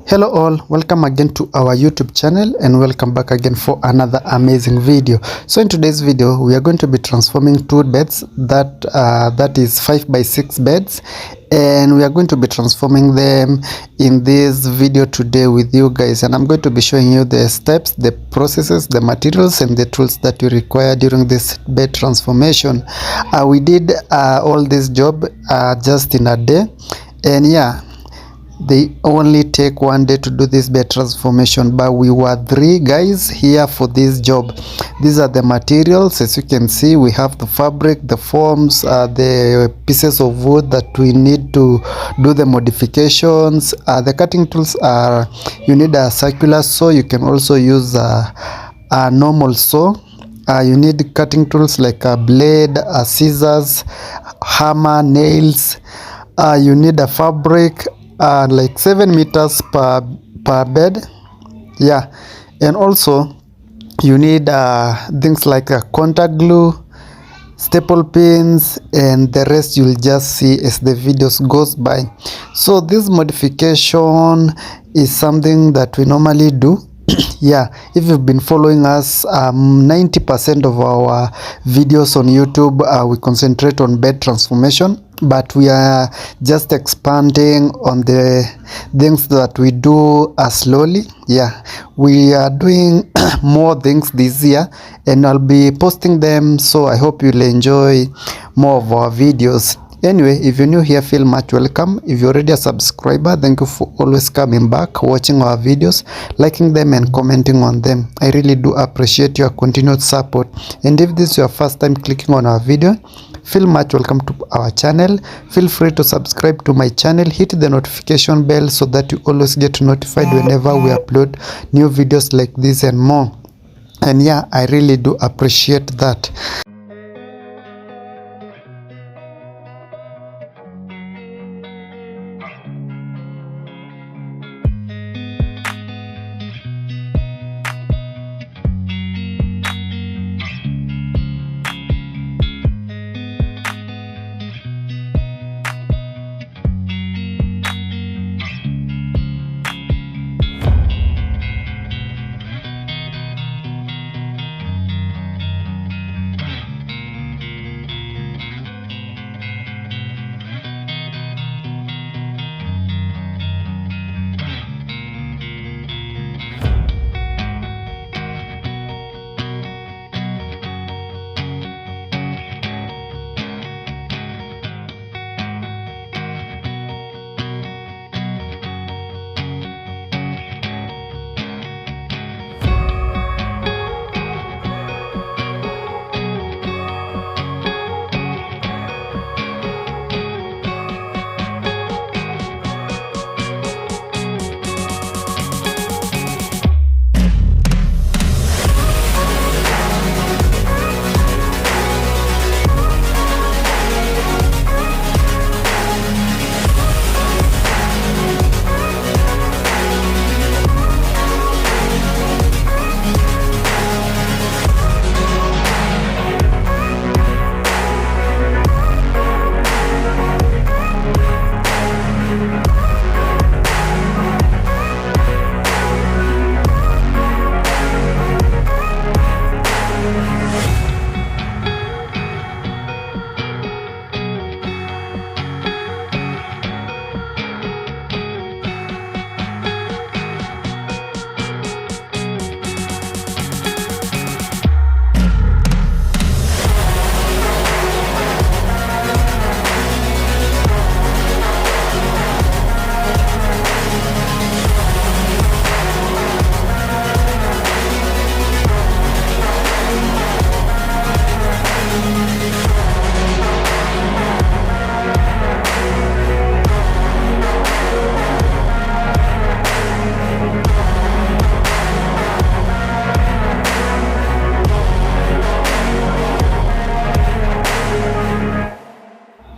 Hello all, welcome again to our YouTube channel and welcome back again for another amazing video. So in today's video we are going to be transforming two beds that is 5 by 6 beds, and we are going to be transforming them in this video today with you guys, and I'm going to be showing you the steps, the processes, the materials and the tools that you require during this bed transformation. We did all this job just in a day, and yeah, they only take one day to do this bed transformation, but we were 3 guys here for this job. These are the materials. As you can see, we have the fabric, the forms, the pieces of wood that we need to do the modifications. The cutting tools are, you need a circular saw. You can also use a normal saw. You need cutting tools like a blade, scissors, hammer, nails. You need a fabric, like 7 meters per bed, yeah, and also you need things like contact glue, staple pins, and the rest you'll just see as the videos goes by. So this modification is something that we normally do. Yeah, if you've been following us, 90% of our videos on YouTube, we concentrate on bed transformation, but we are just expanding on the things that we do slowly. Yeah, we are doing more things this year and I'll be posting them, so I hope you'll enjoy more of our videos. Anyway, if you're new here, feel much welcome. If you're already a subscriber, thank you for always coming back, watching our videos, liking them and commenting on them. I really do appreciate your continued support. And if this is your first time clicking on our video, feel much welcome to our channel. Feel free to subscribe to my channel, hit the notification bell so that you always get notified whenever we upload new videos like this and more. And yeah, I really do appreciate that.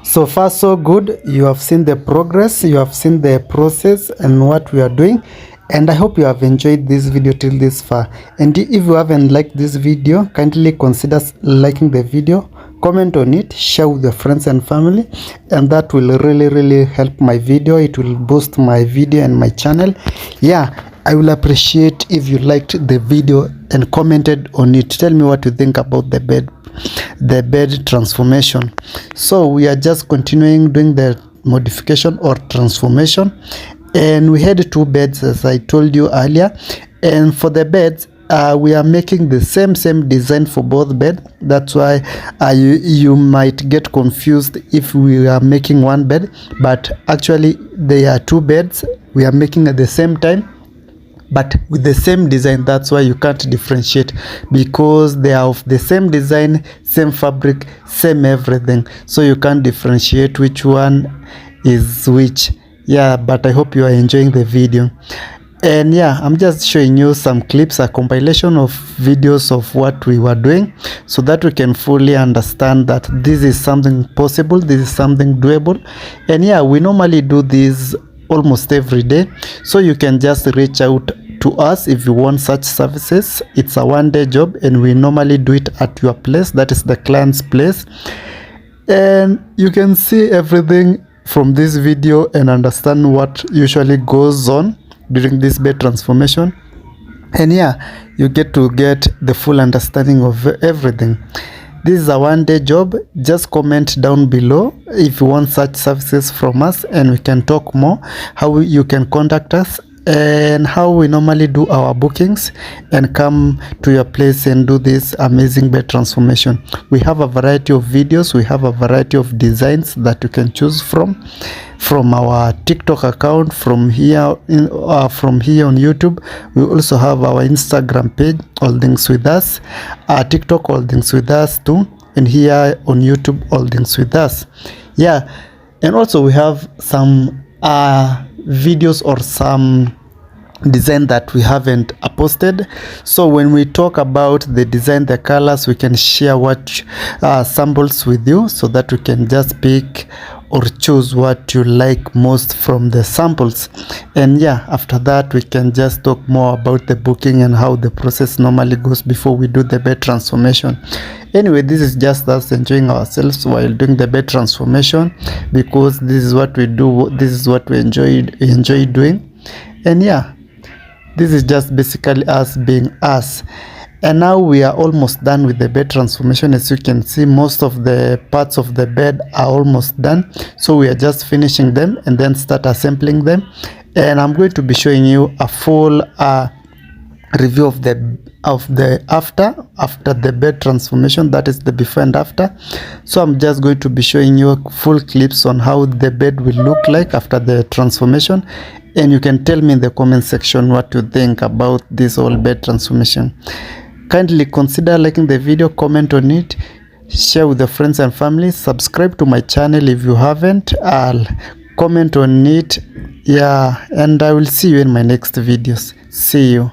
So far so good. You have seen the progress, you have seen the process and what we are doing, and I hope you have enjoyed this video till this far. And if you haven't liked this video, kindly consider liking the video, comment on it, share with your friends and family, and that will really help my video. It will boost my video and my channel. Yeah, I will appreciate if you liked the video and commented on it. Tell me what you think about the bed transformation. So we are just continuing doing the modification or transformation, and we had 2 beds as I told you earlier. And for the beds, we are making the same design for both beds. That's why you might get confused if we are making one bed, but actually they are 2 beds we are making at the same time, but with the same design. That's why you can't differentiate, because they are of the same design, same fabric, same everything, so you can't differentiate which one is which. Yeah, but I hope you are enjoying the video. And yeah, I'm just showing you some clips, a compilation of videos of what we were doing, so that we can fully understand that this is something possible, this is something doable. And yeah, we normally do this almost every day, so you can just reach out to us if you want such services. It's a one-day job, and we normally do it at your place, that is the client's place. And you can see everything from this video and understand what usually goes on during this bed transformation. And yeah, you get the full understanding of everything. This is a one-day job. Just comment down below if you want such services from us, and we can talk more how you can contact us and how we normally do our bookings and come to your place and do this amazing bed transformation. We have a variety of videos, we have a variety of designs that you can choose from our TikTok account, from here on YouTube. We also have our Instagram page, All Things With Us, TikTok, All Things With Us too, and here on YouTube, All Things With Us. Yeah, and also we have some videos or some design that we haven't posted. So when we talk about the design, the colors, we can share what samples with you, so that we can just pick or choose what you like most from the samples. And yeah, after that we can just talk more about the booking and how the process normally goes before we do the bed transformation. Anyway, this is just us enjoying ourselves while doing the bed transformation, because this is what we do, this is what we enjoy doing. And yeah, this is just basically us being us. And now we are almost done with the bed transformation. As you can see, most of the parts of the bed are almost done, so we are just finishing them and then start assembling them. And I'm going to be showing you a full review of the after the bed transformation, that is the before and after. So I'm just going to be showing you full clips on how the bed will look like after the transformation, and you can tell me in the comment section what you think about this whole bed transformation. Kindly consider liking the video, comment on it, share with your friends and family, subscribe to my channel if you haven't, comment on it. Yeah, and I will see you in my next videos. See you.